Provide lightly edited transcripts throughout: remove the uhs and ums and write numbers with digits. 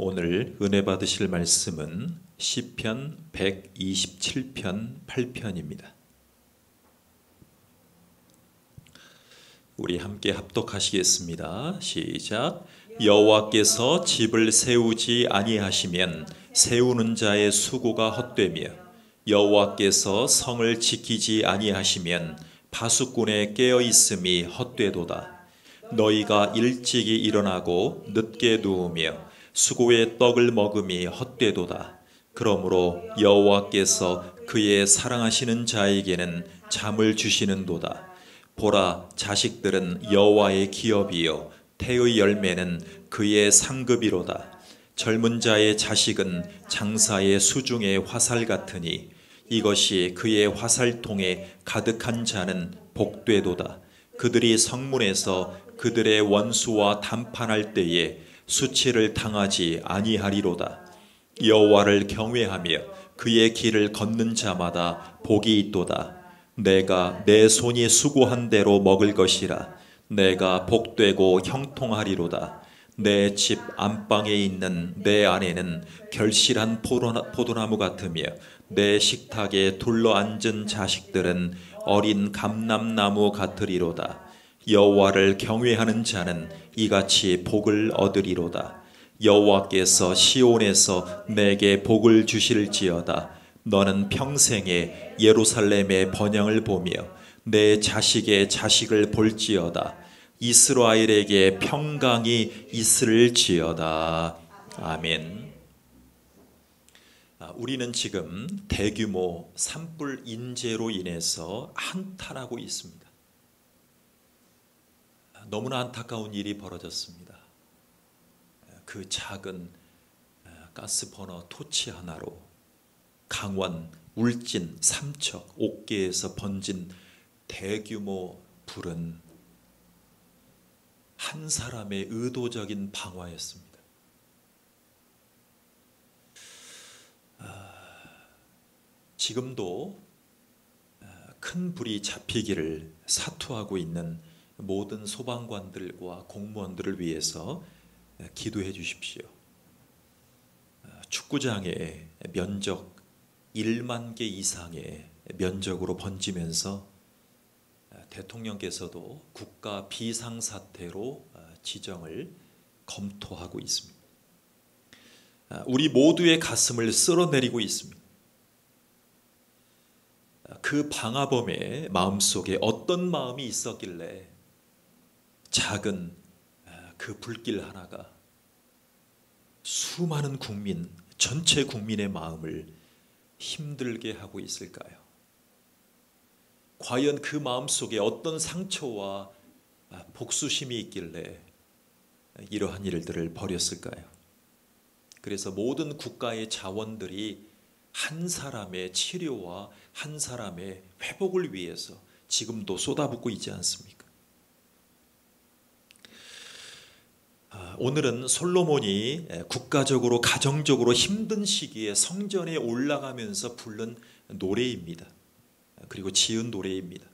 오늘 은혜 받으실 말씀은 시편 127편 8편입니다. 우리 함께 합독하시겠습니다. 시작. 여호와께서 집을 세우지 아니하시면 세우는 자의 수고가 헛되며 여호와께서 성을 지키지 아니하시면 파수꾼의 깨어 있음이 헛되도다. 너희가 일찍이 일어나고 늦게 누우며 수고의 떡을 먹음이 헛되도다. 그러므로 여호와께서 그의 사랑하시는 자에게는 잠을 주시는도다. 보라, 자식들은 여호와의 기업이요 태의 열매는 그의 상급이로다. 젊은 자의 자식은 장사의 수중의 화살 같으니 이것이 그의 화살통에 가득한 자는 복되도다. 그들이 성문에서 그들의 원수와 담판할 때에 수치를 당하지 아니하리로다. 여호와를 경외하며 그의 길을 걷는 자마다 복이 있도다. 내가 내 손이 수고한 대로 먹을 것이라. 내가 복되고 형통하리로다. 내 집 안방에 있는 내 아내는 결실한 포도나무 같으며 내 식탁에 둘러앉은 자식들은 어린 감람나무 같으리로다. 여호와를 경외하는 자는 이같이 복을 얻으리로다. 여호와께서 시온에서 내게 복을 주실지어다. 너는 평생에 예루살렘의 번영을 보며 내 자식의 자식을 볼지어다. 이스라엘에게 평강이 있을지어다. 아멘. 우리는 지금 대규모 산불 인재로 인해서 한탄하고 있습니다. 너무나 안타까운 일이 벌어졌습니다. 그 작은 가스버너 토치 하나로 강원, 울진, 삼척, 옥계에서 번진 대규모 불은 한 사람의 의도적인 방화였습니다. 지금도 큰 불이 잡히기를 사투하고 있는 모든 소방관들과 공무원들을 위해서 기도해 주십시오. 축구장에 면적 1만 개 이상의 면적으로 번지면서 대통령께서도 국가 비상사태로 지정을 검토하고 있습니다. 우리 모두의 가슴을 쓸어내리고 있습니다. 그 방화범의 마음속에 어떤 마음이 있었길래 작은 그 불길 하나가 수많은 국민, 전체 국민의 마음을 힘들게 하고 있을까요? 과연 그 마음속에 어떤 상처와 복수심이 있길래 이러한 일들을 벌였을까요? 그래서 모든 국가의 자원들이 한 사람의 치료와 한 사람의 회복을 위해서 지금도 쏟아붓고 있지 않습니까? 오늘은 솔로몬이 국가적으로 가정적으로 힘든 시기에 성전에 올라가면서 부른 노래입니다. 그리고 지은 노래입니다.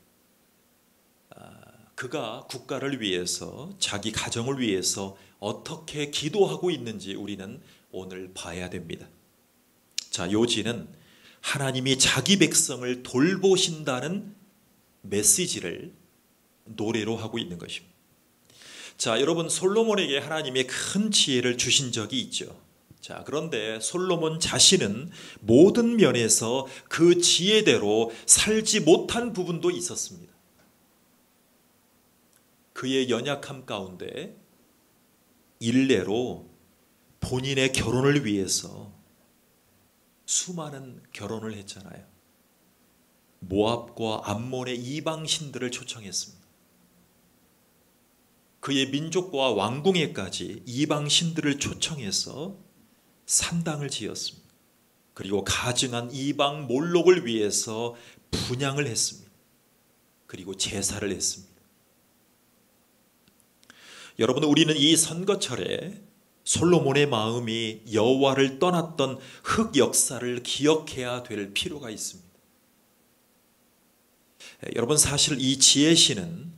그가 국가를 위해서 자기 가정을 위해서 어떻게 기도하고 있는지 우리는 오늘 봐야 됩니다. 자, 요지는 하나님이 자기 백성을 돌보신다는 메시지를 노래로 하고 있는 것입니다. 자, 여러분, 솔로몬에게 하나님의 큰 지혜를 주신 적이 있죠. 자, 그런데 솔로몬 자신은 모든 면에서 그 지혜대로 살지 못한 부분도 있었습니다. 그의 연약함 가운데 일례로 본인의 결혼을 위해서 수많은 결혼을 했잖아요. 모압과 암몬의 이방 신들을 초청했습니다. 그의 민족과 왕궁에까지 이방 신들을 초청해서 산당을 지었습니다. 그리고 가증한 이방 몰록을 위해서 분향을 했습니다. 그리고 제사를 했습니다. 여러분, 우리는 이 선거철에 솔로몬의 마음이 여호와를 떠났던 흑 역사를 기억해야 될 필요가 있습니다. 여러분, 사실 이 지혜시는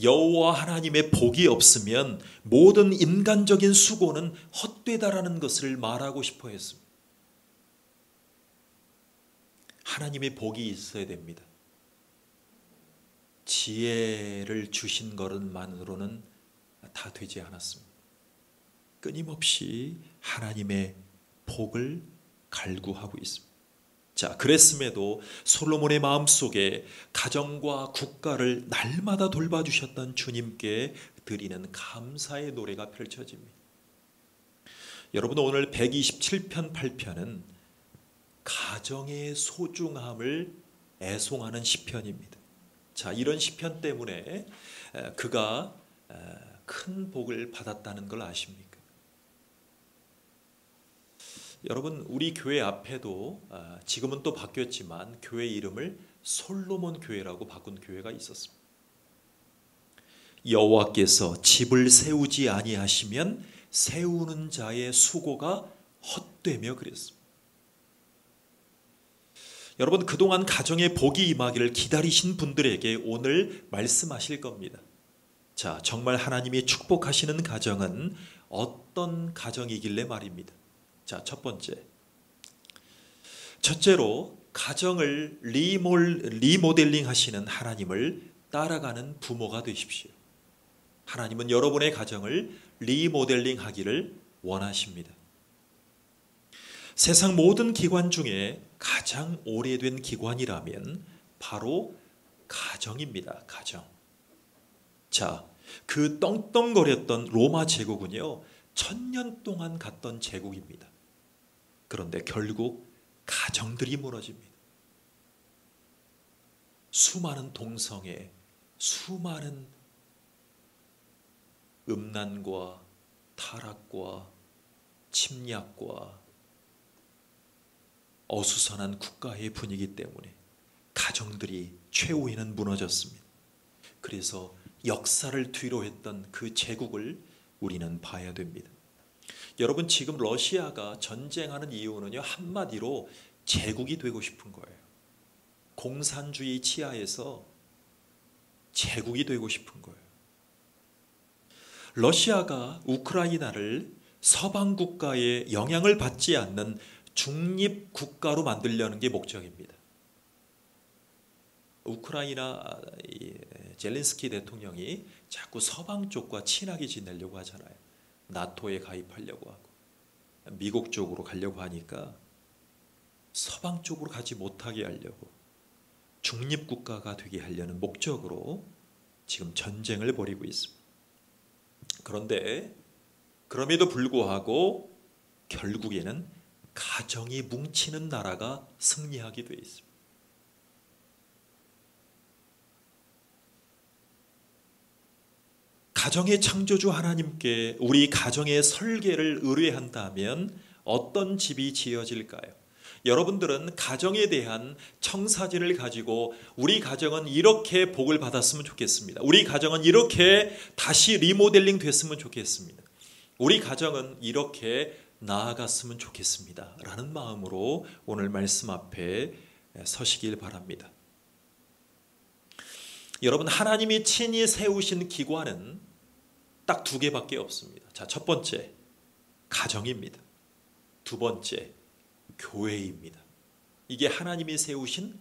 여호와 하나님의 복이 없으면 모든 인간적인 수고는 헛되다라는 것을 말하고 싶어 했습니다. 하나님의 복이 있어야 됩니다. 지혜를 주신 것만으로는 다 되지 않았습니다. 끊임없이 하나님의 복을 갈구하고 있습니다. 자, 그랬음에도 솔로몬의 마음속에 가정과 국가를 날마다 돌봐주셨던 주님께 드리는 감사의 노래가 펼쳐집니다. 여러분, 오늘 127편 8편은 가정의 소중함을 애송하는 시편입니다. 자, 이런 시편 때문에 그가 큰 복을 받았다는 걸 아십니까? 여러분, 우리 교회 앞에도 지금은 또 바뀌었지만 교회 이름을 솔로몬 교회라고 바꾼 교회가 있었습니다. 여호와께서 집을 세우지 아니하시면 세우는 자의 수고가 헛되며 그랬습니다. 여러분, 그동안 가정에 복이 임하기를 기다리신 분들에게 오늘 말씀하실 겁니다. 자, 정말 하나님이 축복하시는 가정은 어떤 가정이길래 말입니다. 자, 첫 번째. 첫째로 가정을 리모델링 하시는 하나님을 따라가는 부모가 되십시오. 하나님은 여러분의 가정을 리모델링 하기를 원하십니다. 세상 모든 기관 중에 가장 오래된 기관이라면 바로 가정입니다. 가정. 자, 그 떵떵거렸던 로마 제국은요, 1000년 동안 갔던 제국입니다. 그런데 결국 가정들이 무너집니다. 수많은 동성애, 수많은 음란과 타락과 침략과 어수선한 국가의 분위기 때문에 가정들이 최후에는 무너졌습니다. 그래서 역사를 뒤로 했던 그 제국을 우리는 봐야 됩니다. 여러분, 지금 러시아가 전쟁하는 이유는요, 한마디로 제국이 되고 싶은 거예요. 공산주의 치하에서 제국이 되고 싶은 거예요. 러시아가 우크라이나를 서방 국가의 영향을 받지 않는 중립 국가로 만들려는 게 목적입니다. 우크라이나 젤렌스키 대통령이 자꾸 서방 쪽과 친하게 지내려고 하잖아요. 나토에 가입하려고 하고 미국 쪽으로 가려고 하니까 서방 쪽으로 가지 못하게 하려고 중립 국가가 되게 하려는 목적으로 지금 전쟁을 벌이고 있습니다. 그런데 그럼에도 불구하고 결국에는 가정이 뭉치는 나라가 승리하게 되어 있습니다. 가정의 창조주 하나님께 우리 가정의 설계를 의뢰한다면 어떤 집이 지어질까요? 여러분들은 가정에 대한 청사진을 가지고 우리 가정은 이렇게 복을 받았으면 좋겠습니다. 우리 가정은 이렇게 다시 리모델링 됐으면 좋겠습니다. 우리 가정은 이렇게 나아갔으면 좋겠습니다. 라는 마음으로 오늘 말씀 앞에 서시길 바랍니다. 여러분, 하나님이 친히 세우신 기관은 딱 2개밖에 없습니다. 자, 첫 번째, 가정입니다. 두 번째, 교회입니다. 이게 하나님이 세우신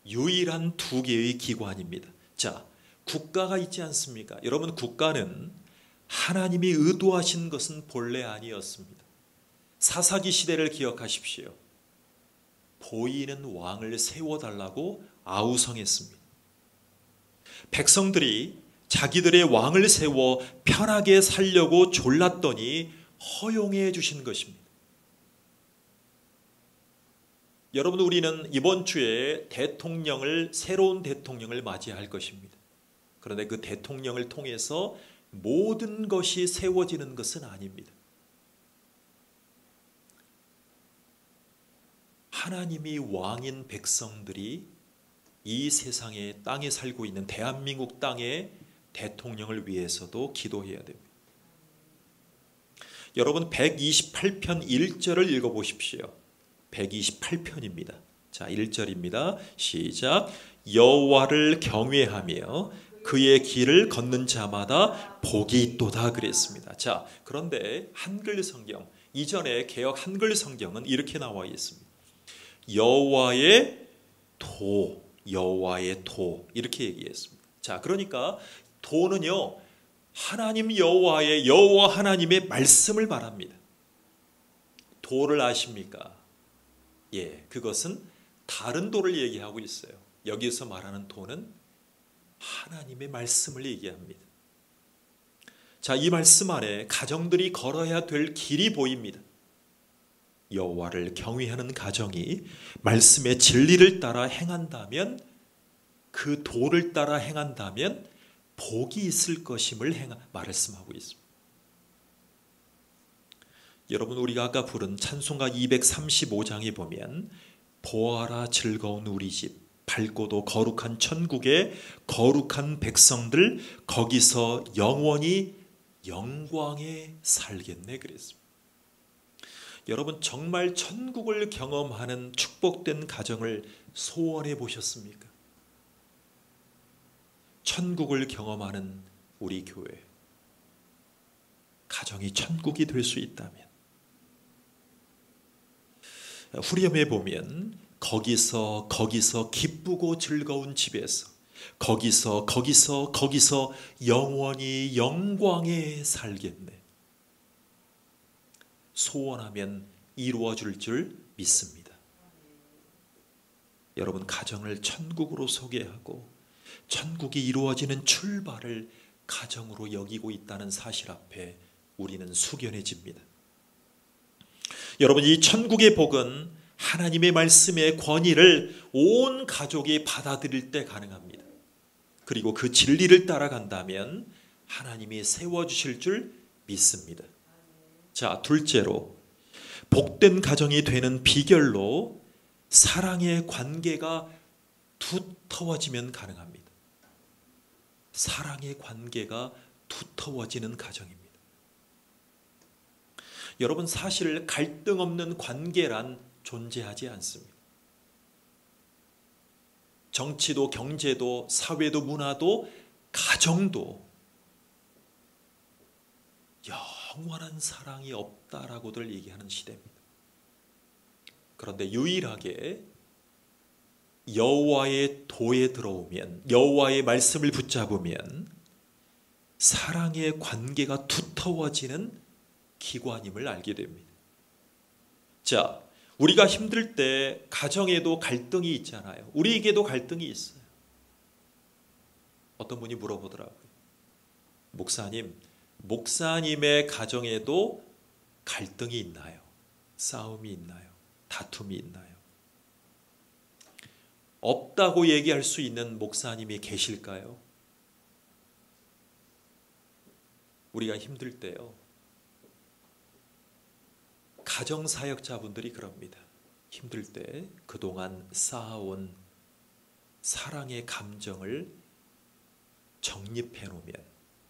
유일한 2개의 기관입니다. 자, 국가가 있지 않습니까? 여러분, 국가는 하나님이 의도하신 것은 본래 아니었습니다. 사사기 시대를 기억하십시오. 보이는 왕을 세워달라고 아우성했습니다. 백성들이 자기들의 왕을 세워 편하게 살려고 졸랐더니 허용해 주신 것입니다. 여러분, 우리는 이번 주에 새로운 대통령을 맞이할 것입니다. 그런데 그 대통령을 통해서 모든 것이 세워지는 것은 아닙니다. 하나님이 왕인 백성들이 이 세상에 땅에 살고 있는 대한민국 땅의 대통령을 위해서도 기도해야 됩니다. 여러분, 128편 1절을 읽어보십시오. 128편입니다. 자, 1절입니다. 시작. 여호와를 경외하며 그의 길을 걷는 자마다 복이 있도다 그랬습니다. 자, 그런데 한글 성경, 이전에 개역 한글 성경은 이렇게 나와 있습니다. 여호와의 도 이렇게 얘기했습니다. 자, 그러니까 도는요, 하나님 여호와 하나님의 말씀을 말합니다. 도를 아십니까? 예, 그것은 다른 도를 얘기하고 있어요. 여기서 말하는 도는 하나님의 말씀을 얘기합니다. 자, 이 말씀 안에 가정들이 걸어야 될 길이 보입니다. 여호와를 경외하는 가정이 말씀의 진리를 따라 행한다면, 그 도를 따라 행한다면 복이 있을 것임을 말씀하고 있습니다. 여러분, 우리가 아까 부른 찬송가 235장에 보면 보아라 즐거운 우리 집, 밝고도 거룩한 천국의 거룩한 백성들, 거기서 영원히 영광에 살겠네 그랬습니다. 여러분, 정말 천국을 경험하는 축복된 가정을 소원해 보셨습니까? 천국을 경험하는 우리 교회, 가정이 천국이 될 수 있다면, 후렴에 보면 거기서 기쁘고 즐거운 집에서, 거기서 영원히 영광에 살겠네. 소원하면 이루어질 줄 믿습니다. 여러분, 가정을 천국으로 소개하고 천국이 이루어지는 출발을 가정으로 여기고 있다는 사실 앞에 우리는 숙연해집니다. 여러분, 이 천국의 복은 하나님의 말씀의 권위를 온 가족이 받아들일 때 가능합니다. 그리고 그 진리를 따라간다면 하나님이 세워주실 줄 믿습니다. 자, 둘째로 복된 가정이 되는 비결로 사랑의 관계가 두터워지면 가능합니다. 사랑의 관계가 두터워지는 가정입니다. 여러분, 사실 갈등 없는 관계란 존재하지 않습니다. 정치도 경제도 사회도 문화도 가정도 영원한 사랑이 없다라고들 얘기하는 시대입니다. 그런데 유일하게 여호와의 도에 들어오면, 여호와의 말씀을 붙잡으면 사랑의 관계가 두터워지는 기관임을 알게 됩니다. 자, 우리가 힘들 때 가정에도 갈등이 있잖아요. 우리에게도 갈등이 있어요. 어떤 분이 물어보더라고요. 목사님의 가정에도 갈등이 있나요? 싸움이 있나요? 다툼이 있나요? 없다고 얘기할 수 있는 목사님이 계실까요? 우리가 힘들 때요, 가정사역자분들이 그럽니다. 힘들 때 그동안 쌓아온 사랑의 감정을 적립해 놓으면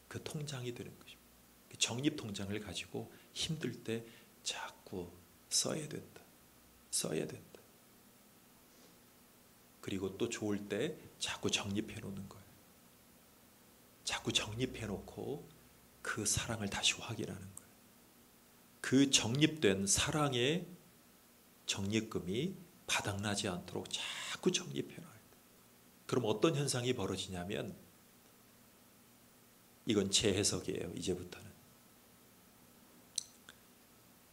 그 통장이 되는 것입니다. 그 적립 통장을 가지고 힘들 때 자꾸 써야 된다. 그리고 또 좋을 때 자꾸 적립해 놓는 거예요. 자꾸 적립해 놓고 그 사랑을 다시 확인하는 거예요. 그 적립된 사랑의 적립금이 바닥나지 않도록 자꾸 적립해 놔야 돼. 그럼 어떤 현상이 벌어지냐면, 이건 제 해석이에요. 이제부터는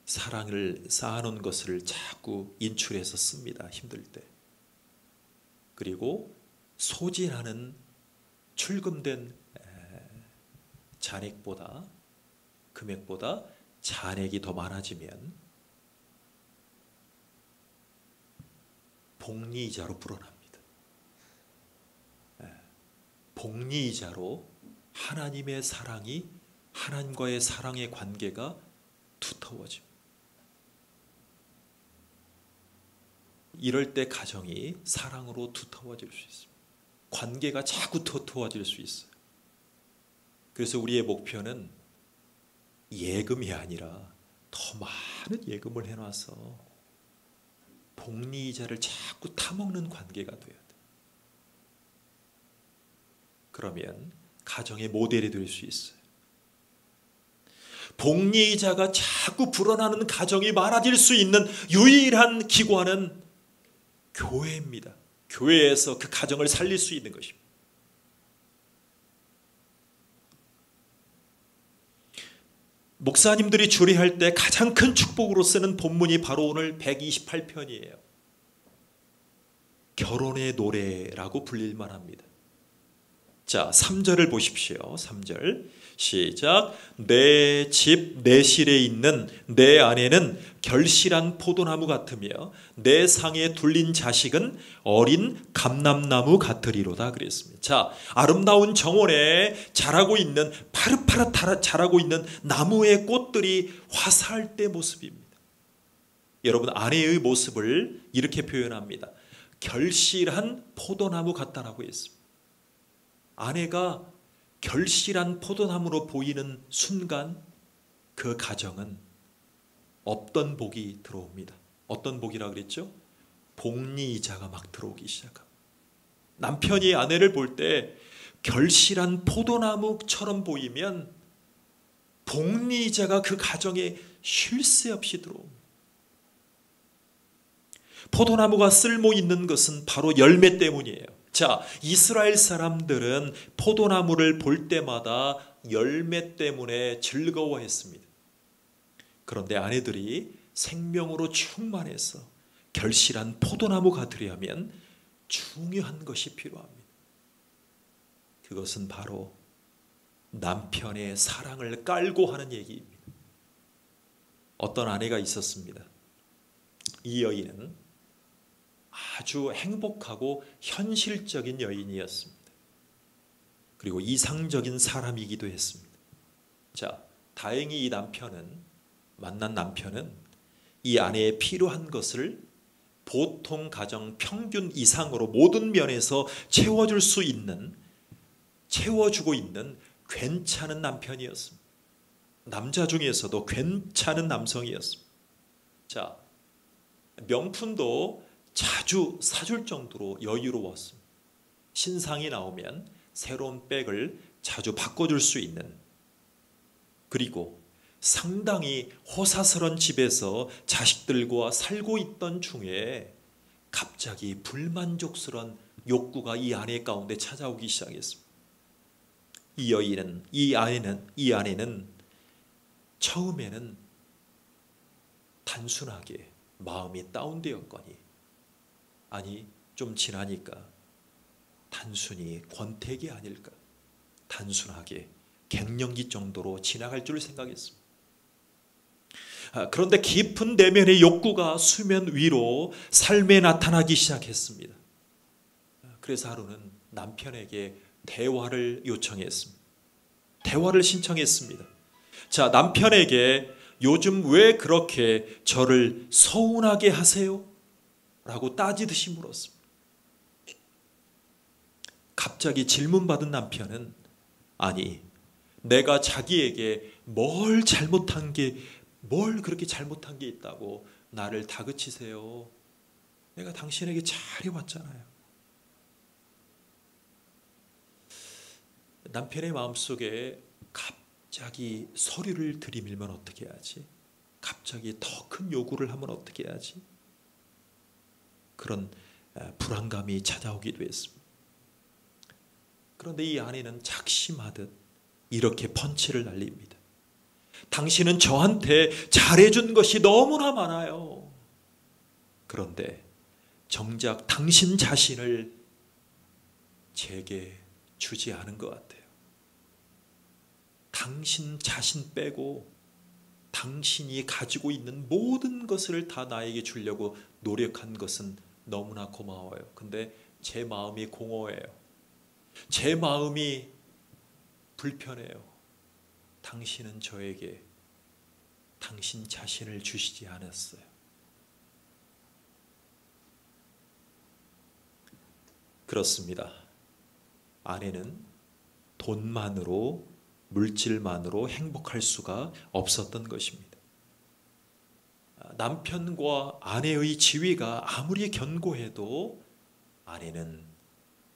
사랑을 쌓아놓은 것을 자꾸 인출해서 씁니다. 힘들 때. 그리고 소진하는 출금된 금액보다 잔액이 더 많아지면 복리이자로 불어납니다. 복리이자로 하나님의 사랑이, 하나님과의 사랑의 관계가 두터워집니다. 이럴 때 가정이 사랑으로 두터워질 수 있습니다. 관계가 자꾸 두터워질 수 있어요. 그래서 우리의 목표는 예금이 아니라 더 많은 예금을 해놔서 복리이자를 자꾸 타먹는 관계가 돼야 돼. 그러면 가정의 모델이 될 수 있어요. 복리자가 자꾸 불어나는 가정이 많아질 수 있는 유일한 기관은 교회입니다. 교회에서 그 가정을 살릴 수 있는 것입니다. 목사님들이 주례할 때 가장 큰 축복으로 쓰는 본문이 바로 오늘 128편이에요. 결혼의 노래라고 불릴만 합니다. 자, 3절을 보십시오. 3절 시작. 내 집 내 실에 있는 내 아내는 결실한 포도나무 같으며 내 상에 둘린 자식은 어린 감람나무 같으리로다 그랬습니다. 자, 아름다운 정원에 자라고 있는 파릇파릇 자라고 있는 나무의 꽃들이 화사할 때 모습입니다. 여러분, 아내의 모습을 이렇게 표현합니다. 결실한 포도나무 같다라고 했습니다. 아내가 결실한 포도나무로 보이는 순간 그 가정은 없던 복이 들어옵니다. 어떤 복이라 그랬죠? 복리이자가 막 들어오기 시작합니다. 남편이 아내를 볼 때 결실한 포도나무처럼 보이면 복리이자가 그 가정에 쉴 새 없이 들어옵니다. 포도나무가 쓸모 있는 것은 바로 열매 때문이에요. 자, 이스라엘 사람들은 포도나무를 볼 때마다 열매 때문에 즐거워했습니다. 그런데 아내들이 생명으로 충만해서 결실한 포도나무가 되려면 중요한 것이 필요합니다. 그것은 바로 남편의 사랑을 깔고 하는 얘기입니다. 어떤 아내가 있었습니다. 이 여인은 아주 행복하고 현실적인 여인이었습니다. 그리고 이상적인 사람이기도 했습니다. 자, 다행히 이 만난 남편은 이 아내의 필요한 것을 보통 가정 평균 이상으로 모든 면에서 채워주고 있는 괜찮은 남편이었습니다. 남자 중에서도 괜찮은 남성이었습니다. 자, 명품도 자주 사줄 정도로 여유로웠습니다. 신상이 나오면 새로운 백을 자주 바꿔줄 수 있는, 그리고 상당히 호사스러운 집에서 자식들과 살고 있던 중에 갑자기 불만족스러운 욕구가 이 아내 가운데 찾아오기 시작했습니다. 이 아내는 처음에는 단순하게 마음이 다운되었거니, 아니 좀 지나니까 단순히 권태기 아닐까, 단순하게 갱년기 정도로 지나갈 줄 생각했습니다. 그런데 깊은 내면의 욕구가 수면 위로 삶에 나타나기 시작했습니다. 그래서 하루는 남편에게 대화를 요청했습니다. 대화를 신청했습니다. 자, 남편에게 요즘 왜 그렇게 저를 서운하게 하세요? 라고 따지듯이 물었습니다. 갑자기 질문받은 남편은, 아니, 내가 자기에게 뭘 그렇게 잘못한 게 있다고 나를 다그치세요? 내가 당신에게 잘해왔잖아요. 남편의 마음속에 갑자기 서류를 들이밀면 어떻게 해야지? 갑자기 더 큰 요구를 하면 어떻게 해야지? 그런 불안감이 찾아오기도 했습니다. 그런데 이 아내는 작심하듯 이렇게 펀치를 날립니다. 당신은 저한테 잘해준 것이 너무나 많아요. 그런데 정작 당신 자신을 제게 주지 않은 것 같아요. 당신 자신 빼고 당신이 가지고 있는 모든 것을 다 나에게 주려고 노력한 것은 너무나 고마워요. 근데 제 마음이 공허해요. 제 마음이 불편해요. 당신은 저에게 당신 자신을 주시지 않았어요. 그렇습니다. 아내는 돈만으로, 물질만으로 행복할 수가 없었던 것입니다. 남편과 아내의 지위가 아무리 견고해도 아내는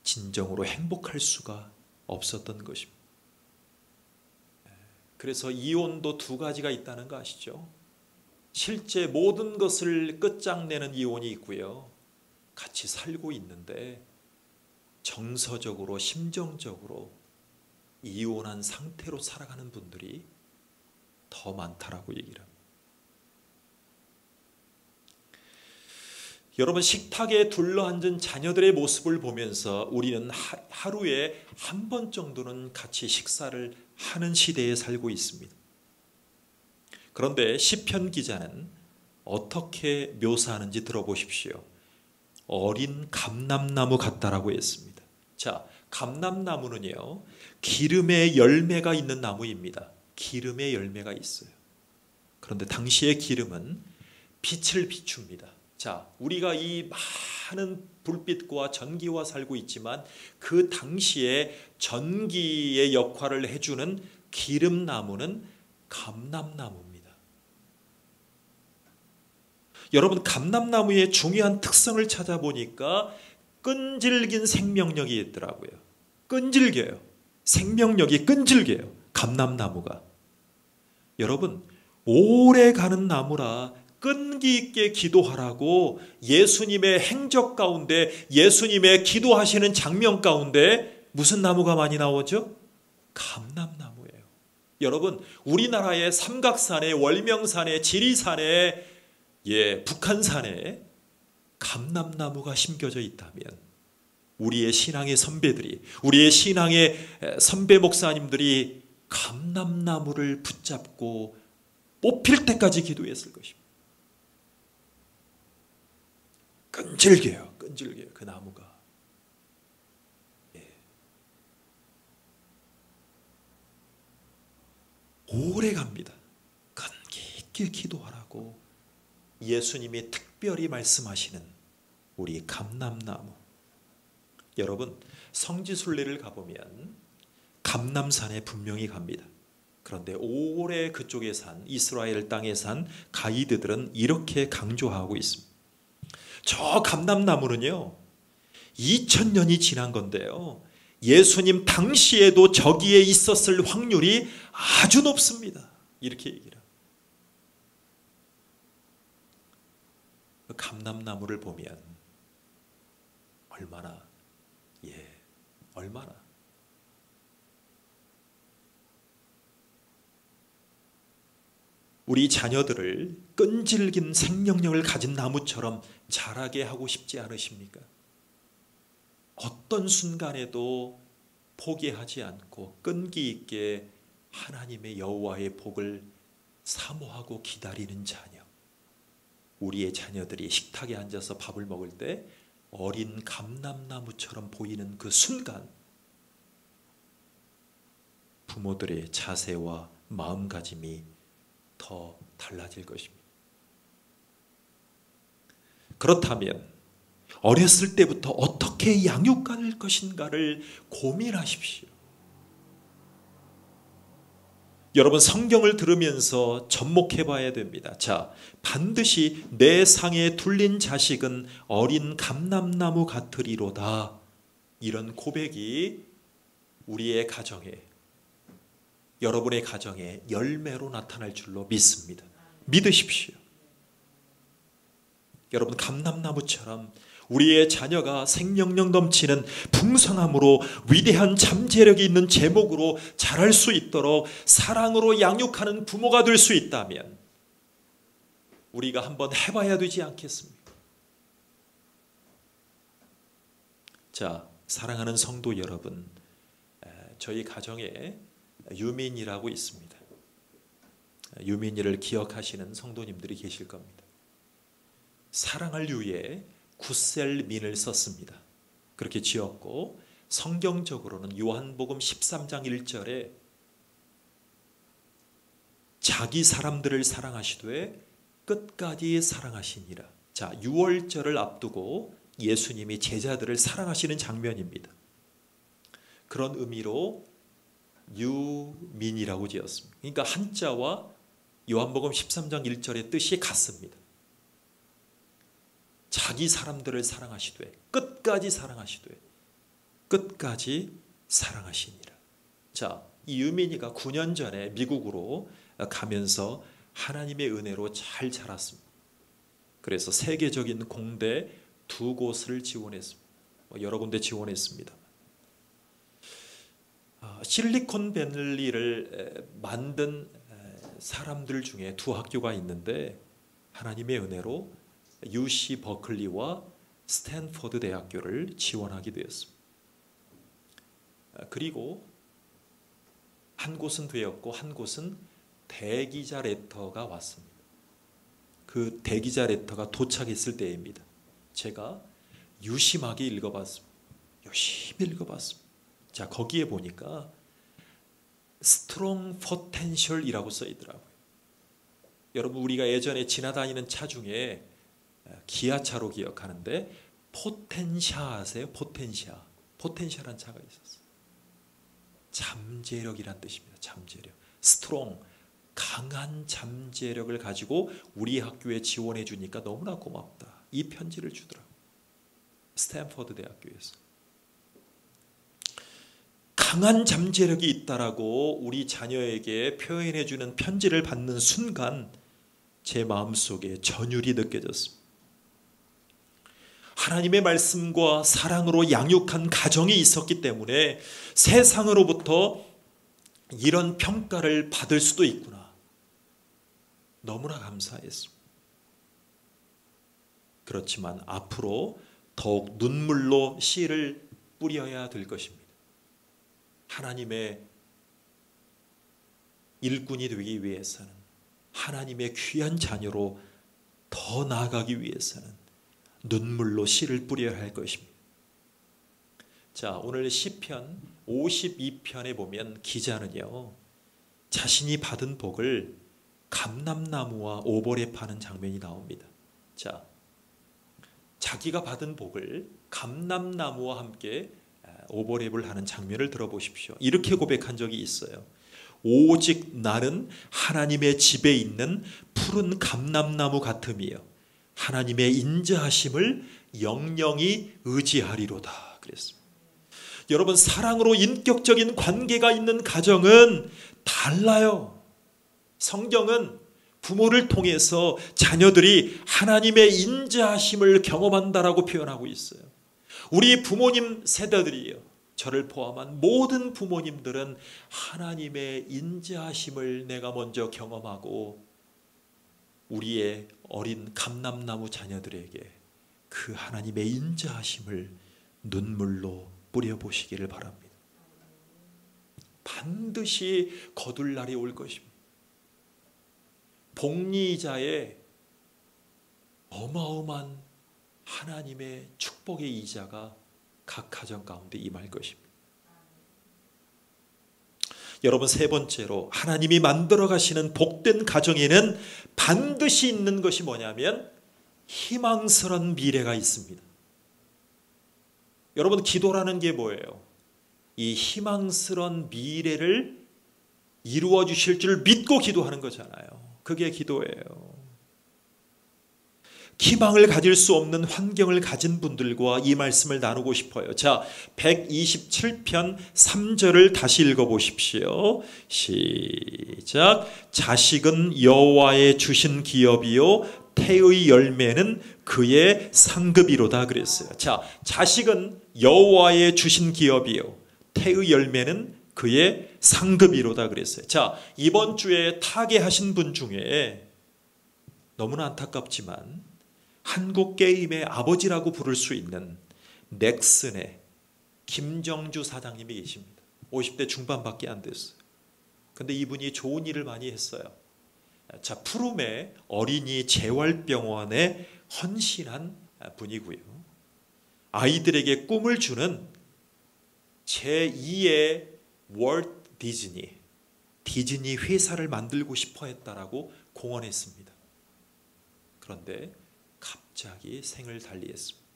진정으로 행복할 수가 없었던 것입니다. 그래서 이혼도 두 가지가 있다는 거 아시죠? 실제 모든 것을 끝장내는 이혼이 있고요. 같이 살고 있는데 정서적으로 심정적으로 이혼한 상태로 살아가는 분들이 더 많다라고 얘기를 합니다. 여러분, 식탁에 둘러앉은 자녀들의 모습을 보면서 우리는 하루에 한 번 정도는 같이 식사를 하는 시대에 살고 있습니다. 그런데 시편 기자는 어떻게 묘사하는지 들어보십시오. 어린 감람나무 같다라고 했습니다. 자, 감람나무는요, 기름의 열매가 있는 나무입니다. 기름의 열매가 있어요. 그런데 당시의 기름은 빛을 비춥니다. 자, 우리가 이 많은 불빛과 전기와 살고 있지만 그 당시에 전기의 역할을 해주는 기름나무는 감람나무입니다. 여러분, 감람나무의 중요한 특성을 찾아보니까 끈질긴 생명력이 있더라고요. 끈질겨요. 생명력이 끈질겨요. 감람나무가. 여러분, 오래 가는 나무라 끈기 있게 기도하라고 예수님의 행적 가운데, 예수님의 기도하시는 장면 가운데 무슨 나무가 많이 나오죠? 감람나무예요. 여러분, 우리나라의 삼각산에, 월명산에, 지리산에, 북한산에 감람나무가 심겨져 있다면 우리의 신앙의 선배들이, 우리의 신앙의 선배 목사님들이 감람나무를 붙잡고 뽑힐 때까지 기도했을 것입니다. 끈질겨요. 끈질겨요. 그 나무가. 오래 갑니다. 끈기 있게 기도하라고 예수님이 특별히 말씀하시는 우리 감람나무. 여러분, 성지순례를 가보면 감람산에 분명히 갑니다. 그런데 오래 그쪽에 산, 이스라엘 땅에 산 가이드들은 이렇게 강조하고 있습니다. 저 감람나무는요, 2000년이 지난 건데요, 예수님 당시에도 저기에 있었을 확률이 아주 높습니다. 이렇게 얘기를 합니다. 감람나무를 보면 얼마나 우리 자녀들을 끈질긴 생명력을 가진 나무처럼 자라게 하고 싶지 않으십니까? 어떤 순간에도 포기하지 않고 끈기 있게 하나님의 여호와의 복을 사모하고 기다리는 자녀. 우리의 자녀들이 식탁에 앉아서 밥을 먹을 때 어린 감람나무처럼 보이는 그 순간 부모들의 자세와 마음가짐이 더 달라질 것입니다. 그렇다면 어렸을 때부터 어떻게 양육할 것인가를 고민하십시오. 여러분, 성경을 들으면서 접목해 봐야 됩니다. 자, 반드시 내 상에 둘린 자식은 어린 감람나무 같으리로다. 이런 고백이 우리의 가정에, 여러분의 가정에 열매로 나타날 줄로 믿습니다. 믿으십시오. 여러분, 감람나무처럼 우리의 자녀가 생명력 넘치는 풍성함으로 위대한 잠재력이 있는 제목으로 자랄 수 있도록 사랑으로 양육하는 부모가 될 수 있다면 우리가 한번 해봐야 되지 않겠습니까? 자, 사랑하는 성도 여러분, 저희 가정에 유민이라고 있습니다. 유민이를 기억하시는 성도님들이 계실 겁니다. 사랑을 위해 구셀민을 썼습니다. 그렇게 지었고, 성경적으로는 요한복음 13장 1절에 자기 사람들을 사랑하시되 끝까지 사랑하시니라. 자, 6월절을 앞두고 예수님이 제자들을 사랑하시는 장면입니다. 그런 의미로 유민이라고 지었습니다. 그러니까 한자와 요한복음 13장 1절의 뜻이 같습니다. 자기 사람들을 사랑하시되 끝까지 사랑하시되 끝까지 사랑하시니라. 자, 이 유민이가 9년 전에 미국으로 가면서 하나님의 은혜로 잘 자랐습니다. 그래서 세계적인 공대 2곳을 지원했습니다. 여러 군데 지원했습니다. 실리콘밸리를 만든 사람들 중에 2 학교가 있는데 하나님의 은혜로 UC 버클리와 스탠포드 대학교를 지원하게 되었습니다. 그리고 한 곳은 되었고 한 곳은 대기자 레터가 왔습니다. 그 대기자 레터가 도착했을 때입니다. 제가 유심하게 읽어봤습니다. 열심히 읽어봤습니다. 자, 거기에 보니까 strong potential이라고 써 있더라고요. 여러분, 우리가 예전에 지나다니는 차 중에 기아차로 기억하는데 포텐샤 아세요? 포텐샤라는 차가 있었어요. 잠재력이란 뜻입니다. 잠재력. strong, 강한 잠재력을 가지고 우리 학교에 지원해 주니까 너무나 고맙다. 이 편지를 주더라고요. 스탠포드 대학교에서. 강한 잠재력이 있다라고 우리 자녀에게 표현해 주는 편지를 받는 순간 제 마음속에 전율이 느껴졌습니다. 하나님의 말씀과 사랑으로 양육한 가정이 있었기 때문에 세상으로부터 이런 평가를 받을 수도 있구나. 너무나 감사했습니다. 그렇지만 앞으로 더욱 눈물로 씨를 뿌려야 될 것입니다. 하나님의 일꾼이 되기 위해서는, 하나님의 귀한 자녀로 더 나아가기 위해서는 눈물로 씨를 뿌려야 할 것입니다. 자, 오늘 시편 52편에 보면 기자는요, 자신이 받은 복을 감람나무와 오벌에 파는 장면이 나옵니다. 자, 자기가 받은 복을 감람나무와 함께 오버랩을 하는 장면을 들어보십시오. 이렇게 고백한 적이 있어요. 오직 나는 하나님의 집에 있는 푸른 감람나무 같음이요 하나님의 인자하심을 영영히 의지하리로다 그랬습니다. 여러분, 사랑으로 인격적인 관계가 있는 가정은 달라요. 성경은 부모를 통해서 자녀들이 하나님의 인자하심을 경험한다라고 표현하고 있어요. 우리 부모님 세대들이요, 저를 포함한 모든 부모님들은 하나님의 인자하심을 내가 먼저 경험하고 우리의 어린 감람나무 자녀들에게 그 하나님의 인자하심을 눈물로 뿌려보시기를 바랍니다. 반드시 거둘 날이 올 것입니다. 복리이자의 어마어마한 하나님의 축복의 이자가 각 가정 가운데 임할 것입니다. 여러분, 3번째로 하나님이 만들어 가시는 복된 가정에는 반드시 있는 것이 뭐냐면 희망스러운 미래가 있습니다. 여러분, 기도라는 게 뭐예요? 이 희망스러운 미래를 이루어 주실 줄 믿고 기도하는 거잖아요. 그게 기도예요. 희망을 가질 수 없는 환경을 가진 분들과 이 말씀을 나누고 싶어요. 자, 127편 3절을 다시 읽어보십시오. 시작. 자식은 여호와의 주신 기업이요 태의 열매는 그의 상급이로다 그랬어요. 자, 자식은 여호와의 주신 기업이요 태의 열매는 그의 상급이로다 그랬어요. 자, 이번 주에 타계하신 분 중에 너무나 안타깝지만 한국 게임의 아버지라고 부를 수 있는 넥슨의 김정주 사장님이 계십니다. 50대 중반밖에 안 됐어요. 근데 이분이 좋은 일을 많이 했어요. 자, 푸름의 어린이 재활병원에 헌신한 분이고요. 아이들에게 꿈을 주는 제2의 월트 디즈니 회사를 만들고 싶어 했다라고 공언했습니다. 그런데 갑자기 생을 달리했습니다.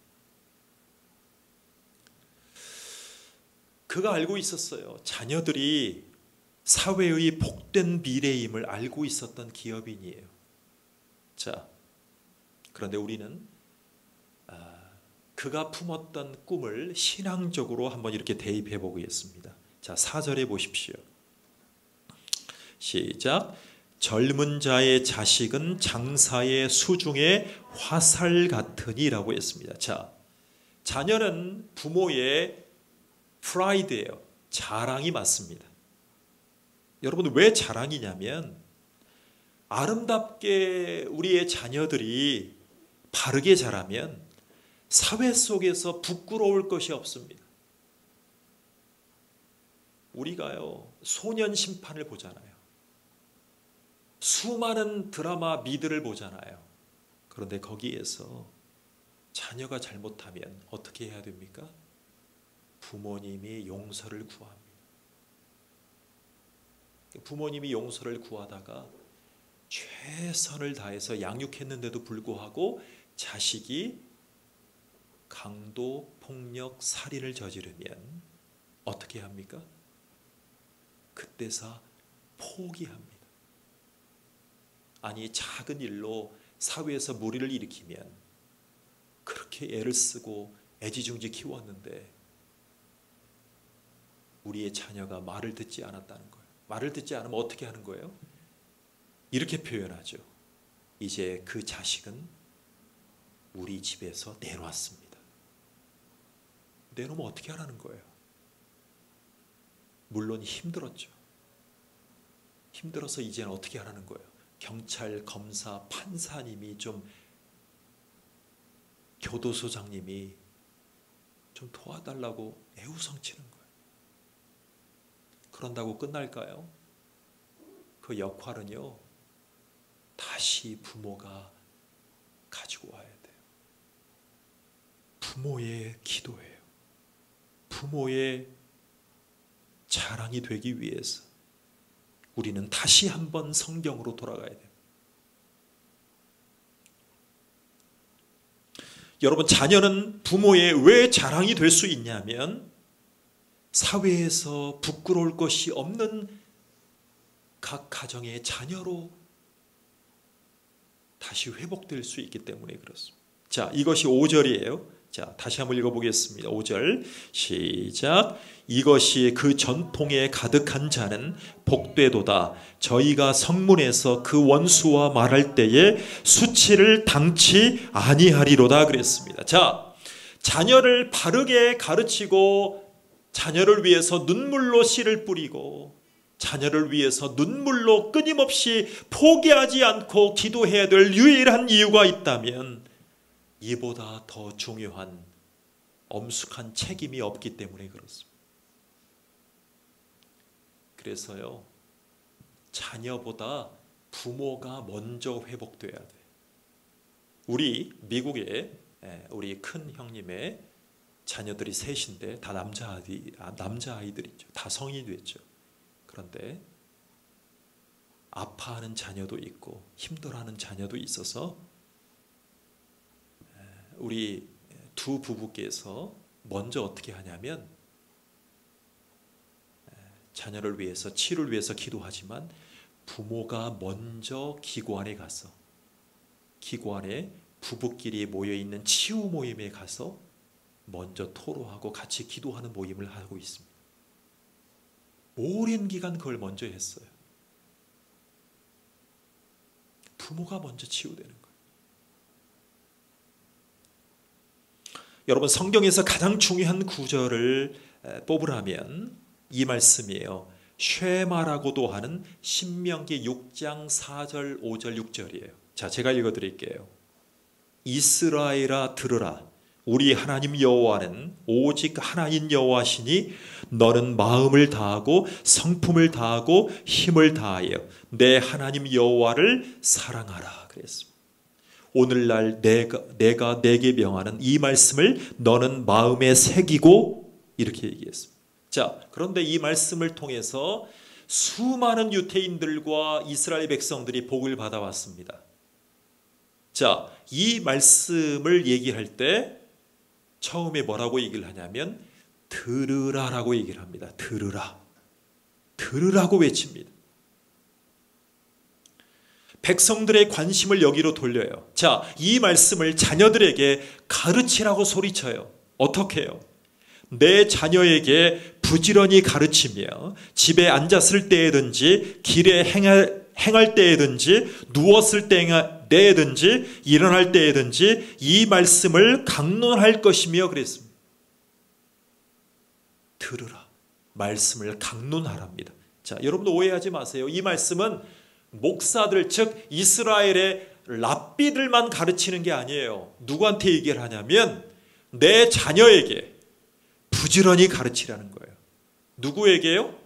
그가 알고 있었어요. 자녀들이 사회의 복된 미래임을 알고 있었던 기업인이에요. 자, 그런데 우리는 그가 품었던 꿈을 신앙적으로 한번 이렇게 대입해 보겠습니다. 자, 4절에 보십시오. 시작. 젊은 자의 자식은 장사의 수중의 화살 같으니라고 했습니다. 자, 자녀는 부모의 프라이드예요. 자랑이 맞습니다. 여러분, 왜 자랑이냐면 아름답게 우리의 자녀들이 바르게 자라면 사회 속에서 부끄러울 것이 없습니다. 우리가요, 소년 심판을 보잖아요. 수많은 드라마 미드를 보잖아요. 그런데 거기에서 자녀가 잘못하면 어떻게 해야 됩니까? 부모님이 용서를 구합니다. 부모님이 용서를 구하다가 최선을 다해서 양육했는데도 불구하고 자식이 강도, 폭력, 살인을 저지르면 어떻게 합니까? 그때서 포기합니다. 아니, 작은 일로 사회에서 무리를 일으키면 그렇게 애를 쓰고 애지중지 키웠는데 우리의 자녀가 말을 듣지 않았다는 거예요. 말을 듣지 않으면 어떻게 하는 거예요? 이렇게 표현하죠. 이제 그 자식은 우리 집에서 내놓았습니다. 내놓으면 어떻게 하라는 거예요? 물론 힘들었죠. 힘들어서 이제는 어떻게 하라는 거예요? 경찰, 검사, 판사님이 좀, 교도소장님이 좀 도와달라고 애우성치는 거예요. 그런다고 끝날까요? 그 역할은요, 다시 부모가 가지고 와야 돼요. 부모의 기도예요. 부모의 자랑이 되기 위해서 우리는 다시 한번 성경으로 돌아가야 돼요. 여러분, 자녀는 부모의 왜 자랑이 될 수 있냐면 사회에서 부끄러울 것이 없는 각 가정의 자녀로 다시 회복될 수 있기 때문에 그렇습니다. 자, 이것이 5절이에요. 자, 다시 한번 읽어보겠습니다. 5절 시작. 이것이 그 전통에 가득한 자는 복되도다. 저희가 성문에서 그 원수와 말할 때에 수치를 당치 아니하리로다 그랬습니다. 자, 자녀를 바르게 가르치고 자녀를 위해서 눈물로 씨를 뿌리고 자녀를 위해서 눈물로 끊임없이 포기하지 않고 기도해야 될 유일한 이유가 있다면 이보다 더 중요한 엄숙한 책임이 없기 때문에 그렇습니다. 그래서요, 자녀보다 부모가 먼저 회복돼야 돼. 우리 미국에 우리 큰 형님의 자녀들이 셋인데 다 남자아이들이죠. 다 성인이 됐죠. 그런데 아파하는 자녀도 있고 힘들어하는 자녀도 있어서 우리 두 부부께서 먼저 어떻게 하냐면 자녀를 위해서, 치료를 위해서 기도하지만 부모가 먼저 기관에 가서, 기관에 부부끼리 모여있는 치유 모임에 가서 먼저 토로하고 같이 기도하는 모임을 하고 있습니다. 오랜 기간 그걸 먼저 했어요. 부모가 먼저 치유되는 거예요. 여러분, 성경에서 가장 중요한 구절을 뽑으라면 이 말씀이에요. 쉐마라고도 하는 신명기 6장 4절 5절 6절이에요. 자, 제가 읽어드릴게요. 이스라엘아 들으라. 우리 하나님 여호와는 오직 하나인 여호와시니 너는 마음을 다하고 성품을 다하고 힘을 다하여 내 하나님 여호와를 사랑하라 그랬습니다. 오늘날 내가 내게 명하는 이 말씀을 너는 마음에 새기고 이렇게 얘기했습니다. 자, 그런데 이 말씀을 통해서 수많은 유대인들과 이스라엘 백성들이 복을 받아왔습니다. 자, 이 말씀을 얘기할 때 처음에 뭐라고 얘기를 하냐면 들으라라고 얘기를 합니다. 들으라. 들으라고 외칩니다. 백성들의 관심을 여기로 돌려요. 자, 이 말씀을 자녀들에게 가르치라고 소리쳐요. 어떻게 해요? 내 자녀에게 부지런히 가르치며 집에 앉았을 때에든지 길에 행할 때에든지 누웠을 때에든지 일어날 때에든지 이 말씀을 강론할 것이며 그랬습니다. 들으라. 말씀을 강론하랍니다. 자, 여러분도 오해하지 마세요. 이 말씀은 목사들 즉 이스라엘의 랍비들만 가르치는 게 아니에요. 누구한테 얘기를 하냐면 내 자녀에게 부지런히 가르치라는 거예요. 누구에게요?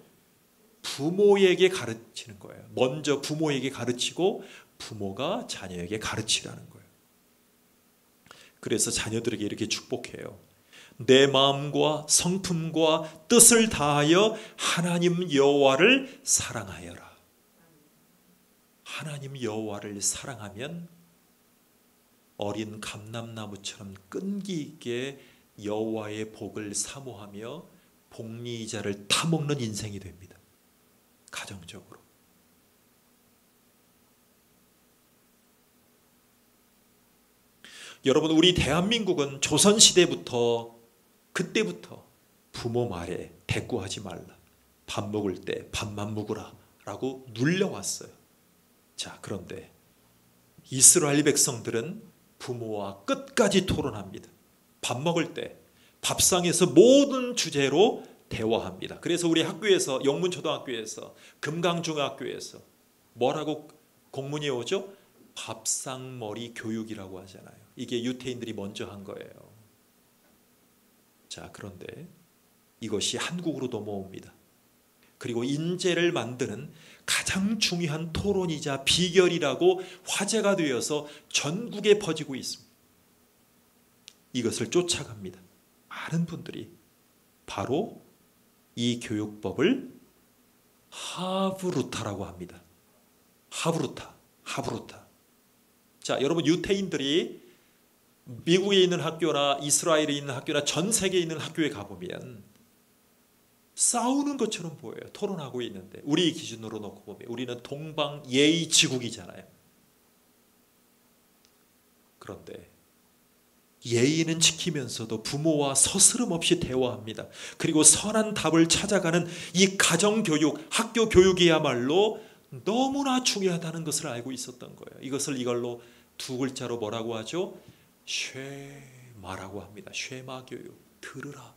부모에게 가르치는 거예요. 먼저 부모에게 가르치고 부모가 자녀에게 가르치라는 거예요. 그래서 자녀들에게 이렇게 축복해요. 내 마음과 성품과 뜻을 다하여 하나님 여호와를 사랑하여라. 하나님 여호와를 사랑하면 어린 감람나무처럼 끈기 있게 여호와의 복을 사모하며 복리자를 타먹는 인생이 됩니다. 가정적으로. 여러분, 우리 대한민국은 조선시대부터 그때부터 부모 말에 대꾸하지 말라. 밥 먹을 때 밥만 먹으라 라고 눌려왔어요. 자, 그런데 이스라엘 백성들은 부모와 끝까지 토론합니다. 밥 먹을 때 밥상에서 모든 주제로 대화합니다. 그래서 우리 학교에서 영문초등학교에서 금강중학교에서 뭐라고 공문이 오죠? 밥상머리 교육이라고 하잖아요. 이게 유태인들이 먼저 한 거예요. 자, 그런데 이것이 한국으로 넘어옵니다. 그리고 인재를 만드는 가장 중요한 토론이자 비결이라고 화제가 되어서 전국에 퍼지고 있습니다. 이것을 쫓아갑니다. 많은 분들이 바로 이 교육법을 하브루타라고 합니다. 하브루타. 자, 여러분, 유태인들이 미국에 있는 학교나 이스라엘에 있는 학교나 전 세계에 있는 학교에 가보면 싸우는 것처럼 보여요. 토론하고 있는데 우리 기준으로 놓고 보면 우리는 동방 예의지국이잖아요. 그런데 예의는 지키면서도 부모와 서스럼 없이 대화합니다. 그리고 선한 답을 찾아가는 이 가정교육, 학교교육이야말로 너무나 중요하다는 것을 알고 있었던 거예요. 이걸로 두 글자로 뭐라고 하죠? 쉐마라고 합니다. 쉐마 교육. 들으라.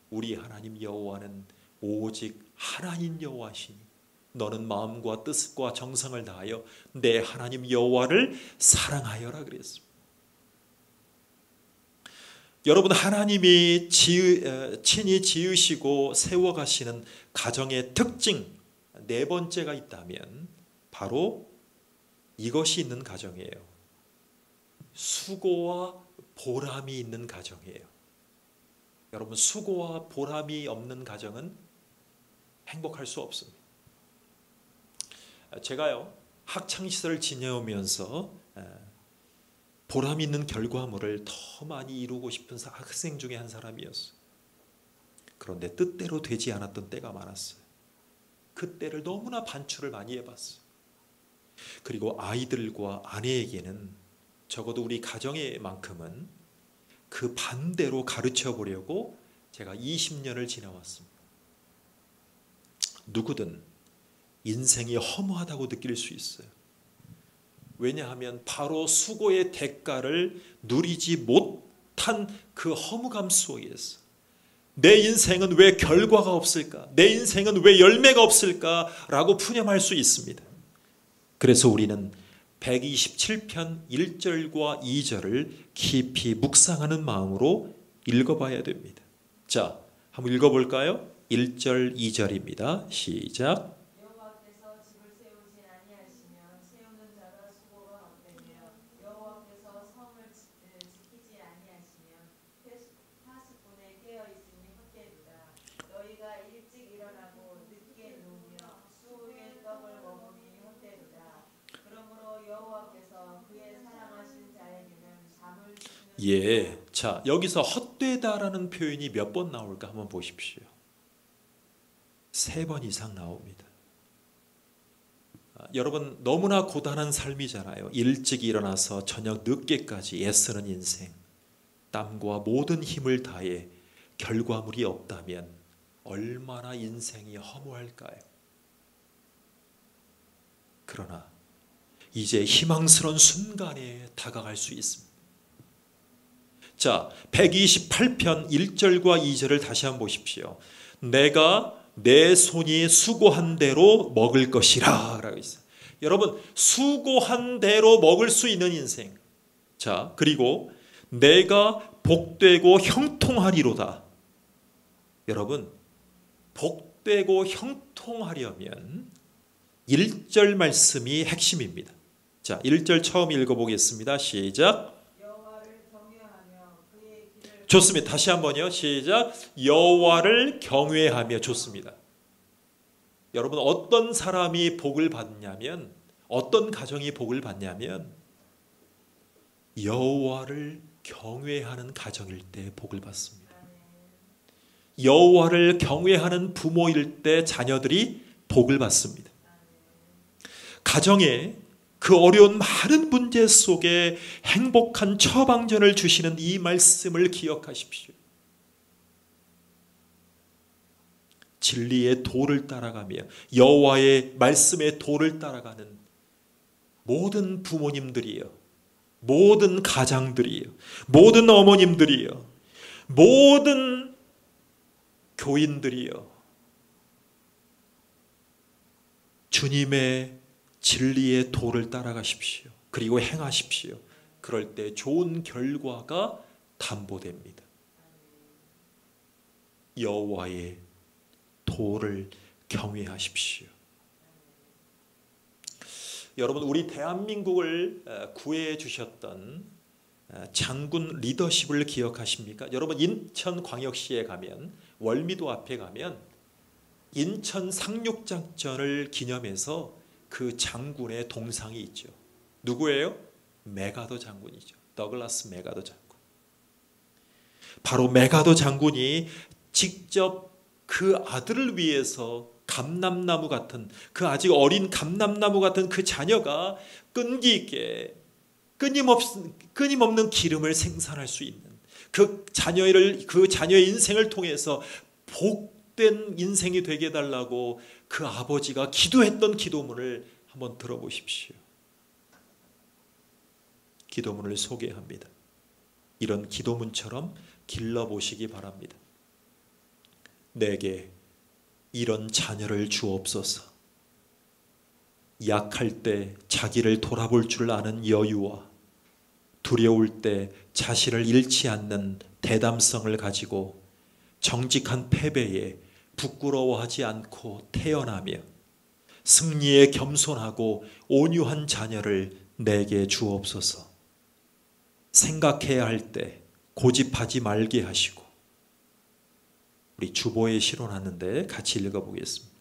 우리 하나님 여호와는 오직 하나님 여호와시니 너는 마음과 뜻과 정성을 다하여 내 하나님 여호와를 사랑하여라 그랬습니다. 여러분, 하나님이 친히 지으시고 세워가시는 가정의 특징 네 번째가 있다면 바로 이것이 있는 가정이에요. 수고와 보람이 있는 가정이에요. 여러분, 수고와 보람이 없는 가정은 행복할 수 없습니다. 제가요, 학창시절을 지내오면서 보람 있는 결과물을 더 많이 이루고 싶은 학생 중에 한 사람이었어요. 그런데 뜻대로 되지 않았던 때가 많았어요. 그 때를 너무나 반추를 많이 해봤어요. 그리고 아이들과 아내에게는 적어도 우리 가정에만큼은 그 반대로 가르쳐 보려고 제가 20년을 지나왔습니다. 누구든 인생이 허무하다고 느낄 수 있어요. 왜냐하면 바로 수고의 대가를 누리지 못한 그 허무감 속에서 내 인생은 왜 결과가 없을까? 내 인생은 왜 열매가 없을까? 라고 푸념할 수 있습니다. 그래서 우리는 127편 1절과 2절을 깊이 묵상하는 마음으로 읽어봐야 됩니다. 자, 한번 읽어볼까요? 1절 2절입니다. 시작. 여호와께서 집을 세우지 아니하시면 세우는 자가 수고가 헛되며 여호와께서 성을 지키지 아니하시면 파수꾼에 깨어 있으니 헛되도다. 너희가 일찍 일어나고 늦게 누우며 수후의 떡을 먹으니 헛되도다. 그러므로 여호와께서 그의 사랑하신 자에게는 잠을 주시는 예, 자, 여기서 헛되다라는 표현이 몇 번 나올까 한번 보십시오. 3번 이상 나옵니다. 여러분 너무나 고단한 삶이잖아요. 일찍 일어나서 저녁 늦게까지 애쓰는 인생, 땀과 모든 힘을 다해 결과물이 없다면 얼마나 인생이 허무할까요? 그러나 이제 희망스러운 순간에 다가갈 수 있습니다. 자, 128편 1절과 2절을 다시 한번 보십시오. 내가 내 손이 수고한 대로 먹을 것이라 라고 있어요. 여러분, 수고한 대로 먹을 수 있는 인생. 자, 그리고 내가 복되고 형통하리로다. 여러분, 복되고 형통하려면 1절 말씀이 핵심입니다. 자, 1절 처음 읽어보겠습니다. 시작. 좋습니다. 다시 한번요. 시작. 여호와를 경외하며. 좋습니다. 여러분, 어떤 사람이 복을 받냐면, 어떤 가정이 복을 받냐면 여호와를 경외하는 가정일 때 복을 받습니다. 여호와를 경외하는 부모일 때 자녀들이 복을 받습니다. 가정에 그 어려운 많은 문제 속에 행복한 처방전을 주시는 이 말씀을 기억하십시오. 진리의 도를 따라가며 여호와의 말씀의 도를 따라가는 모든 부모님들이요, 모든 가장들이요, 모든 어머님들이요, 모든 교인들이요, 주님의 진리의 도를 따라가십시오. 그리고 행하십시오. 그럴 때 좋은 결과가 담보됩니다. 여호와의 도를 경외하십시오. 여러분, 우리 대한민국을 구해 주셨던 장군 리더십을 기억하십니까? 여러분, 인천광역시에 가면, 월미도 앞에 가면 인천 상륙작전을 기념해서 그 장군의 동상이 있죠. 누구예요? 메가더 장군이죠. 더글라스 메가더 장군. 바로 메가더 장군이 직접 그 아들을 위해서 감람나무 같은, 그 아직 어린 감람나무 같은 그 자녀가 끈기 있게 끊임없는 기름을 생산할 수 있는 그 자녀의 인생을 통해서 복된 인생이 되게 해달라고 그 아버지가 기도했던 기도문을 한번 들어보십시오. 기도문을 소개합니다. 이런 기도문처럼 길러보시기 바랍니다. 내게 이런 자녀를 주옵소서. 약할 때 자기를 돌아볼 줄 아는 여유와 두려울 때 자신을 잃지 않는 대담성을 가지고 정직한 패배에 부끄러워하지 않고 태어나며 승리에 겸손하고 온유한 자녀를 내게 주옵소서. 생각해야 할 때 고집하지 말게 하시고. 우리 주보에 실어놨는데 같이 읽어보겠습니다.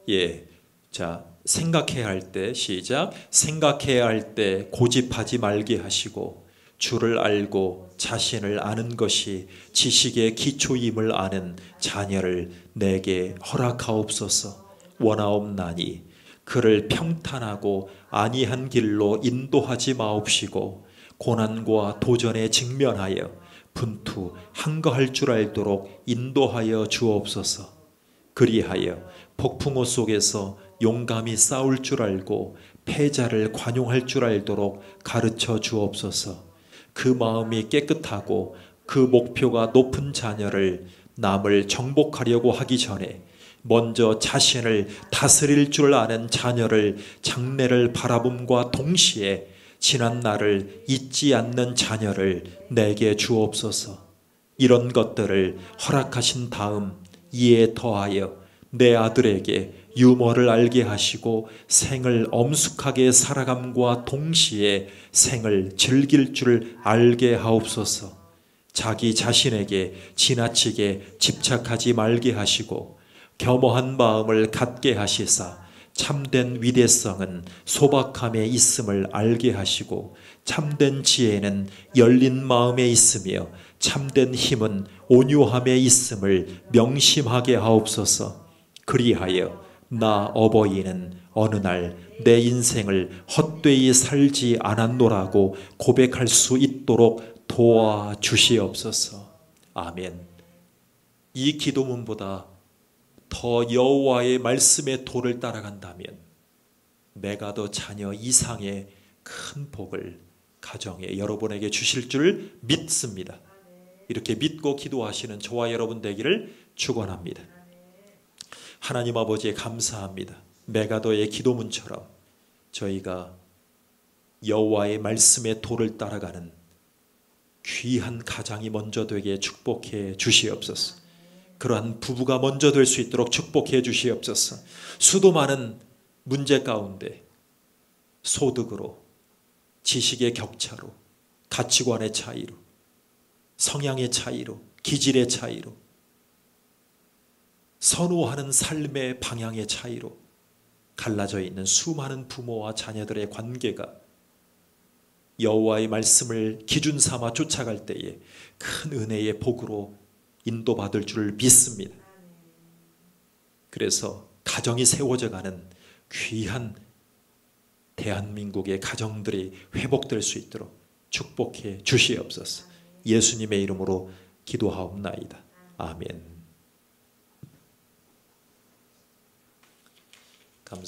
예, 자, 생각해야 할 때 시작. 생각해야 할 때 고집하지 말게 하시고 주를 알고 자신을 아는 것이 지식의 기초임을 아는 자녀를 내게 허락하옵소서. 원하옵나니 그를 평탄하고 안이한 길로 인도하지 마옵시고 고난과 도전에 직면하여 분투 한가할 줄 알도록 인도하여 주옵소서. 그리하여 폭풍우 속에서 용감히 싸울 줄 알고 패자를 관용할 줄 알도록 가르쳐 주옵소서. 그 마음이 깨끗하고 그 목표가 높은 자녀를 남을 정복하려고 하기 전에 먼저 자신을 다스릴 줄 아는 자녀를 장래를 바라봄과 동시에 지난 날을 잊지 않는 자녀를 내게 주옵소서. 이런 것들을 허락하신 다음 이에 더하여 내 아들에게 유머를 알게 하시고 생을 엄숙하게 살아감과 동시에 생을 즐길 줄 알게 하옵소서. 자기 자신에게 지나치게 집착하지 말게 하시고 겸허한 마음을 갖게 하시사 참된 위대성은 소박함에 있음을 알게 하시고 참된 지혜는 열린 마음에 있으며 참된 힘은 온유함에 있음을 명심하게 하옵소서. 그리하여 나 어버이는 어느 날 내 인생을 헛되이 살지 않았노라고 고백할 수 있도록 도와주시옵소서. 아멘. 이 기도문보다 더 여호와의 말씀의 도를 따라간다면 내가 더 자녀 이상의 큰 복을 가정에 여러분에게 주실 줄 믿습니다. 이렇게 믿고 기도하시는 저와 여러분 되기를 축원합니다. 하나님 아버지에 감사합니다. 메가더의 기도문처럼 저희가 여호와의 말씀의 도를 따라가는 귀한 가장이 먼저 되게 축복해 주시옵소서. 그러한 부부가 먼저 될 수 있도록 축복해 주시옵소서. 수도 많은 문제 가운데 소득으로, 지식의 격차로, 가치관의 차이로, 성향의 차이로, 기질의 차이로, 선호하는 삶의 방향의 차이로 갈라져 있는 수많은 부모와 자녀들의 관계가 여호와의 말씀을 기준 삼아 쫓아갈 때에 큰 은혜의 복으로 인도받을 줄 믿습니다. 그래서 가정이 세워져가는 귀한 대한민국의 가정들이 회복될 수 있도록 축복해 주시옵소서. 예수님의 이름으로 기도하옵나이다. 아멘. 감사합니다.